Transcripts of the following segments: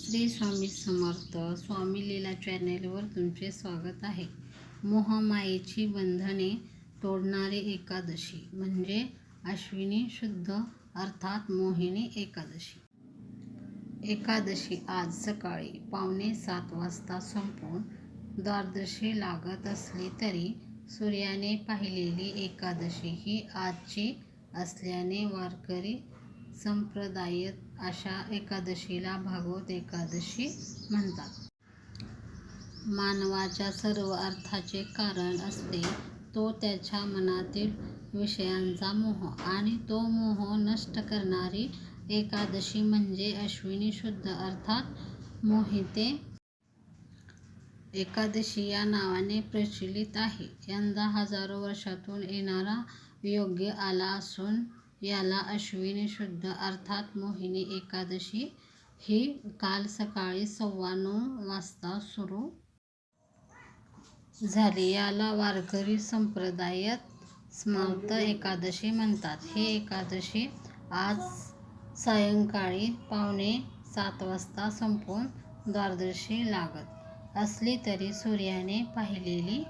श्री स्वामी समर्थ स्वामी लीला चॅनेलवर तुमचे स्वागत आहे. मोहमायेची बंधने तोडणारी एकादशी म्हणजे अश्विनी शुद्ध अर्थात मोहिनी एकादशी. एकादशी आज सकाळी 6:45 वाजता संपून द्वादशी लागत असली तरी सूर्याने पाहिलेली एकादशी ही आजची असल्याने वारकरी संप्रदायात अशा एकादशीला भागवत एकादशी म्हणतात. मानवाच्या सर्व अर्थाचे कारण असते तो त्याच्या मनातील विषयांचा मोह, आणि तो मोह नष्ट करणारी एकादशी म्हणजे अश्विनी शुद्ध अर्थात मोहिते एकादशी या नावाने प्रचलित आहे. यंदा हजारो वर्षातून येणारा योग आला असून याला अश्विनी शुद्ध अर्थात मोहिनी एकादशी ही काल सकाळी 9:15 वाजता सुरू झाली. याला वारकरी संप्रदायात स्मार्त एकादशी म्हणतात. ही एकादशी आज सायंकाळी 6:45 वाजता संपून द्वादशी लागत असली तरी सूर्याने पाहिलेली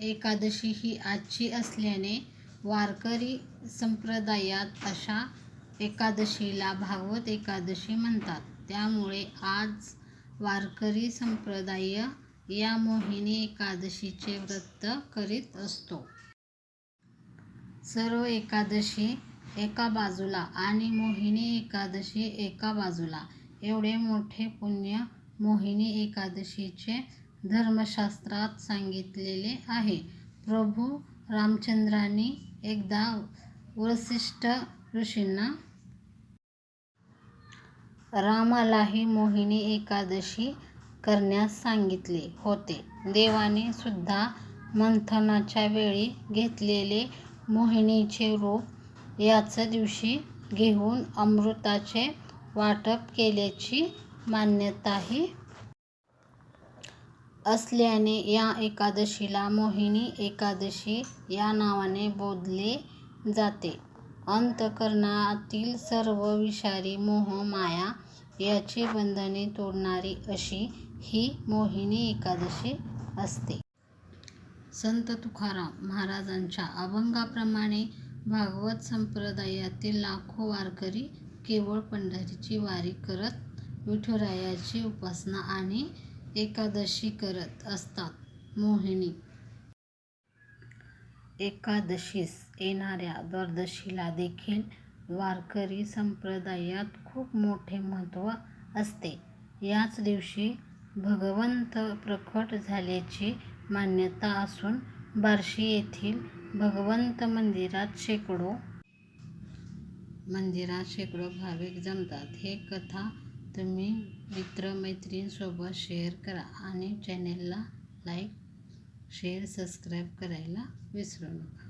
एकादशी ही आजची असल्याने वारकरी संप्रदायात अशा एकादशीला भागवत एकादशी म्हणतात. त्यामुळे आज वारकरी संप्रदाय या मोहिनी एकादशीचे व्रत करीत असतो. सर्व एकादशी एका बाजूला आणि मोहिनी एकादशी एका बाजूला. एवढे मोठे पुण्य मोहिनी एकादशीचे धर्मशास्त्रात सांगितलेले आहे. प्रभू रामचंद्रांनी एकदा वसिष्ठ ऋषींना रामालाही मोहिनी एकादशी करण्यास सांगितले होते. देवाने सुद्धा मंथनाच्या वेळी घेतलेले मोहिनीचे रूप याच दिवशी घेऊन अमृताचे वाटप केल्याची मान्यताही असल्याने या एकादशीला मोहिनी एकादशी या नावाने बोलले जाते. अंतःकरणातील सर्व विषारी मोह माया याची बंधने तोडणारी अशी ही मोहिनी एकादशी असते. संत तुकाराम महाराजांच्या अभंगाप्रमाणे भागवत संप्रदायातील लाखो वारकरी केवळ पंढरीची वारी करत विठुरायाची उपासना आणि एकादशी करत असतात. मोहिनी एकादशीस येणाऱ्या द्वादशीला देखील वारकरी संप्रदायात खूप मोठे महत्त्व असते. याच दिवशी भगवंत प्रकट झाल्याची मान्यता असून बार्शी येथील भगवंत मंदिरात शेकडो भाविक जमतात. ही कथा तुम्ही मित्र-मैत्रिणींसोबत शेअर करा आणि चॅनेलला लाईक, शेअर, सबस्क्राईब करायला विसरू नका.